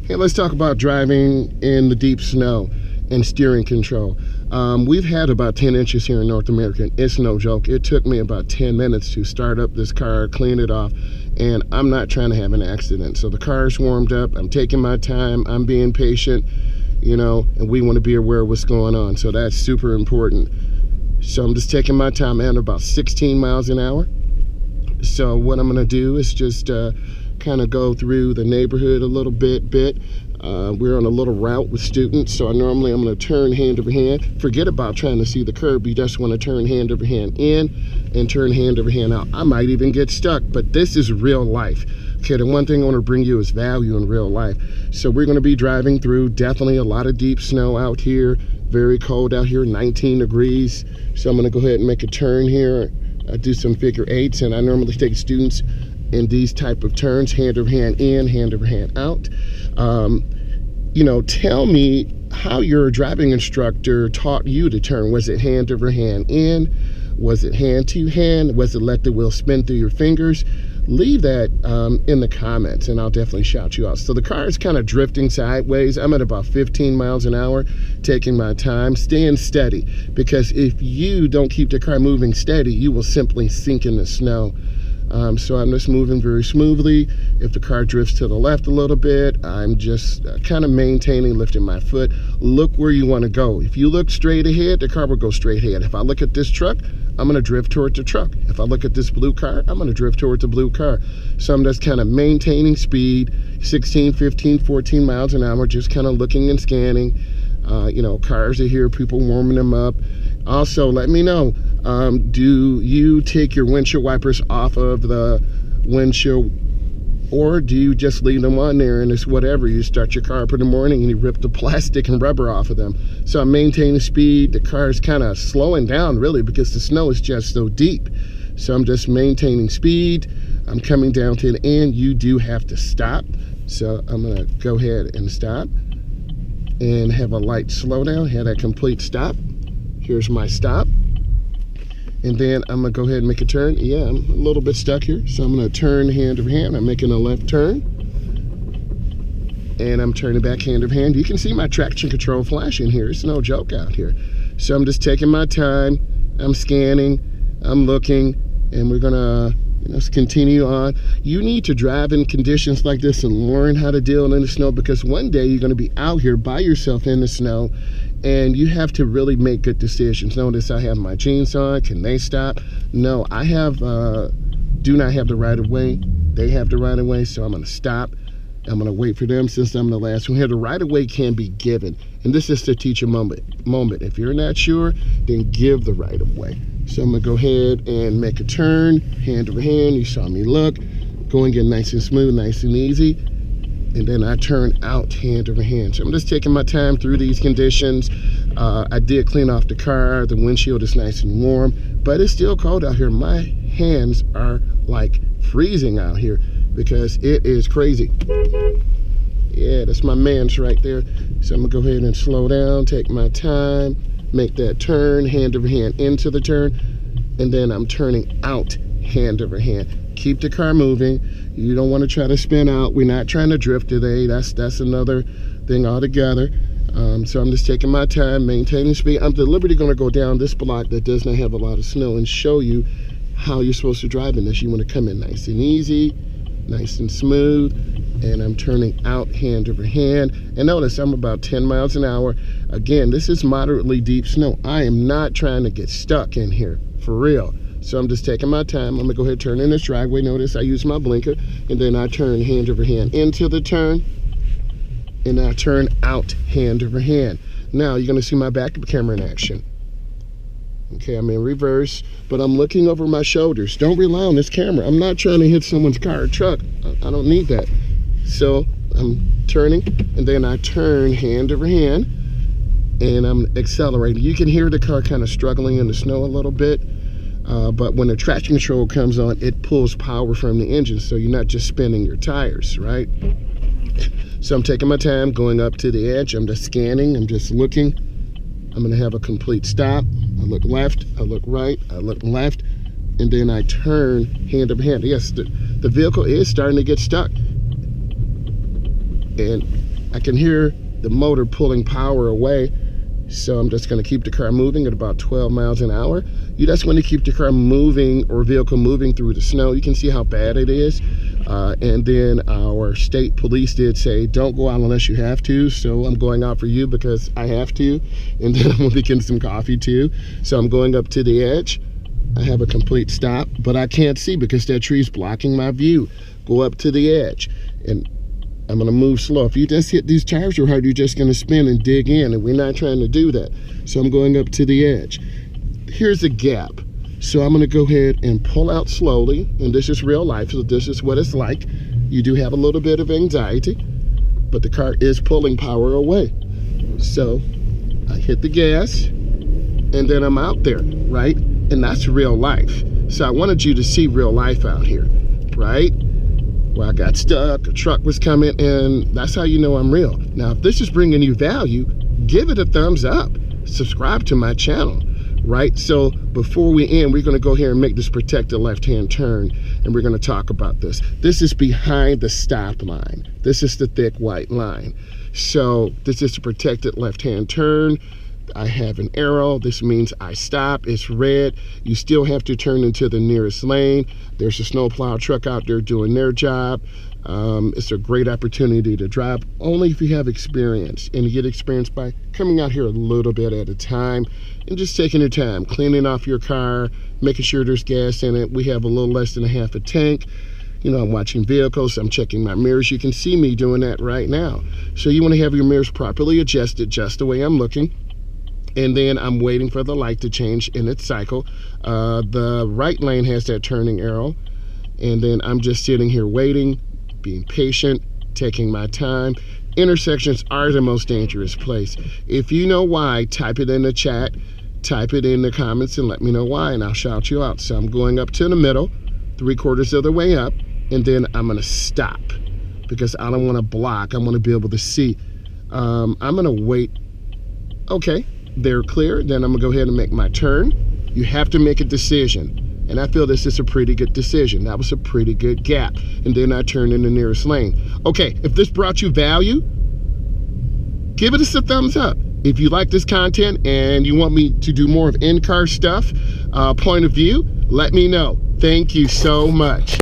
Hey, let's talk about driving in the deep snow and steering control. We've had about 10 inches here in North America. It's no joke. It took me about 10 minutes to start up this car, clean it off, and I'm not trying to have an accident. So the car's warmed up. I'm taking my time. I'm being patient, you know, and we want to be aware of what's going on. So that's super important. So I'm just taking my time at about 16 miles an hour. So what I'm going to do is just kind of go through the neighborhood a little bit. We're on a little route with students, so I'm going to turn hand over hand. Forget about trying to see the curb. You just want to turn hand over hand in and turn hand over hand out. I might even get stuck, but this is real life. Okay, the one thing I want to bring you is value in real life. So we're going to be driving through definitely a lot of deep snow out here. Very cold out here, 19 degrees. So I'm going to go ahead and make a turn here. I do some figure eights, and I normally take students in these type of turns, hand over hand in, hand over hand out. You know, tell me how your driving instructor taught you to turn. Was it hand over hand in? Was it hand to hand? Was it let the wheel spin through your fingers? Leave that in the comments and I'll definitely shout you out. So the car is kind of drifting sideways. I'm at about 15 miles an hour, taking my time, staying steady, because if you don't keep the car moving steady, you will simply sink in the snow. So I'm just moving very smoothly. If the car drifts to the left a little bit, I'm just kind of maintaining, lifting my foot. Look where you want to go. If you look straight ahead, the car will go straight ahead. If I look at this truck, I'm going to drift towards the truck. If I look at this blue car, I'm going to drift towards the blue car. So I'm just kind of maintaining speed, 16, 15, 14 miles an hour, just kind of looking and scanning. You know, cars are here, people warming them up. Also, let me know, do you take your windshield wipers off of the windshield, or do you just leave them on there and it's whatever? You start your car up in the morning and you rip the plastic and rubber off of them. So I'm maintaining speed. The car is kind of slowing down really because the snow is just so deep. So I'm just maintaining speed. I'm coming down to the end. You do have to stop. So I'm gonna go ahead and stop and have a light slowdown, have that complete stop. Here's my stop. And then I'm gonna go ahead and make a turn. Yeah, I'm a little bit stuck here. So I'm gonna turn hand over hand. I'm making a left turn. And I'm turning back hand over hand. You can see my traction control flashing here. It's no joke out here. So I'm just taking my time. I'm scanning, I'm looking, and we're gonna continue on. You need to drive in conditions like this and learn how to deal in the snow, because one day you're gonna be out here by yourself in the snow and you have to really make good decisions. Notice I have my jeans on. Can they stop? No, I have do not have the right of way. They have the right of way, so I'm gonna stop. I'm gonna wait for them since I'm the last one here. The right of way can be given, and this is to teach a moment. If you're not sure, then give the right of way. So I'm gonna go ahead and make a turn, hand over hand. You saw me look, going in nice and smooth, nice and easy. And then I turn out hand over hand. So I'm just taking my time through these conditions. I did clean off the car. The windshield is nice and warm, but it's still cold out here. My hands are like freezing out here because it is crazy. Yeah, that's my man's right there. So I'm gonna go ahead and slow down, take my time, make that turn, hand over hand into the turn, and then I'm turning out hand over hand. Keep the car moving. You don't want to try to spin out. We're not trying to drift today. That's another thing altogether. So I'm just taking my time, maintaining speed. I'm deliberately going to go down this block that does not have a lot of snow and show you how you're supposed to drive in this. You want to come in nice and easy, nice and smooth, and I'm turning out hand over hand. And notice I'm about 10 miles an hour. Again, this is moderately deep snow. I am not trying to get stuck in here, for real. So I'm just taking my time. I'm gonna go ahead and turn in this driveway. Notice I use my blinker, and then I turn hand over hand into the turn, and I turn out hand over hand. Now you're gonna see my backup camera in action. Okay, I'm in reverse, but I'm looking over my shoulders. Don't rely on this camera. I'm not trying to hit someone's car or truck. I don't need that. So I'm turning, and then I turn hand over hand, and I'm accelerating. You can hear the car kind of struggling in the snow a little bit. But when the traction control comes on, it pulls power from the engine, so you're not just spinning your tires, right? So I'm taking my time, going up to the edge. I'm just scanning, I'm just looking. I'm gonna have a complete stop. I look left, I look right, I look left, and then I turn hand over hand. Yes, the vehicle is starting to get stuck. And I can hear the motor pulling power away. So I'm just going to keep the car moving at about 12 miles an hour. You just want to keep the car moving or vehicle moving through the snow. You can see how bad it is. And then our state police did say, don't go out unless you have to. So I'm going out for you because I have to. And then I'm going to be getting some coffee too. So I'm going up to the edge. I have a complete stop, but I can't see because that tree's blocking my view. Go up to the edge. And I'm gonna move slow. If you just hit these tires real hard, you're just gonna spin and dig in, and we're not trying to do that. So I'm going up to the edge. Here's a gap. So I'm gonna go ahead and pull out slowly, and this is real life, so this is what it's like. You do have a little bit of anxiety, but the car is pulling power away. So I hit the gas, and then I'm out there, right? And that's real life. So I wanted you to see real life out here, right? Where I got stuck, a truck was coming, and that's how you know I'm real. Now, if this is bringing you value, give it a thumbs up. Subscribe to my channel, right? So before we end, we're gonna go here and make this protected left-hand turn, and we're gonna talk about this. This is behind the stop line. This is the thick white line. So this is a protected left-hand turn. I have an arrow. This means I stop. It's red. You still have to turn into the nearest lane. There's a snowplow truck out there doing their job. It's a great opportunity to drive only if you have experience, and you get experience by coming out here a little bit at a time and just taking your time, cleaning off your car, making sure there's gas in it. We have a little less than a half a tank. You know, I'm watching vehicles, I'm checking my mirrors. You can see me doing that right now. So you want to have your mirrors properly adjusted just the way I'm looking. And then I'm waiting for the light to change in its cycle. The right lane has that turning arrow. And then I'm just sitting here waiting, being patient, taking my time. Intersections are the most dangerous place. If you know why, type it in the chat, type it in the comments, and let me know why, and I'll shout you out. So I'm going up to the middle, 3/4 of the way up, and then I'm gonna stop because I don't wanna block. I wanna be able to see. I'm gonna wait. Okay. They're clear, then I'm gonna go ahead and make my turn. You have to make a decision, and I feel this is a pretty good decision. That was a pretty good gap, and then I turn in the nearest lane. Okay, if this brought you value, give it a thumbs up. If you like this content and you want me to do more of in-car stuff, point of view, let me know. Thank you so much.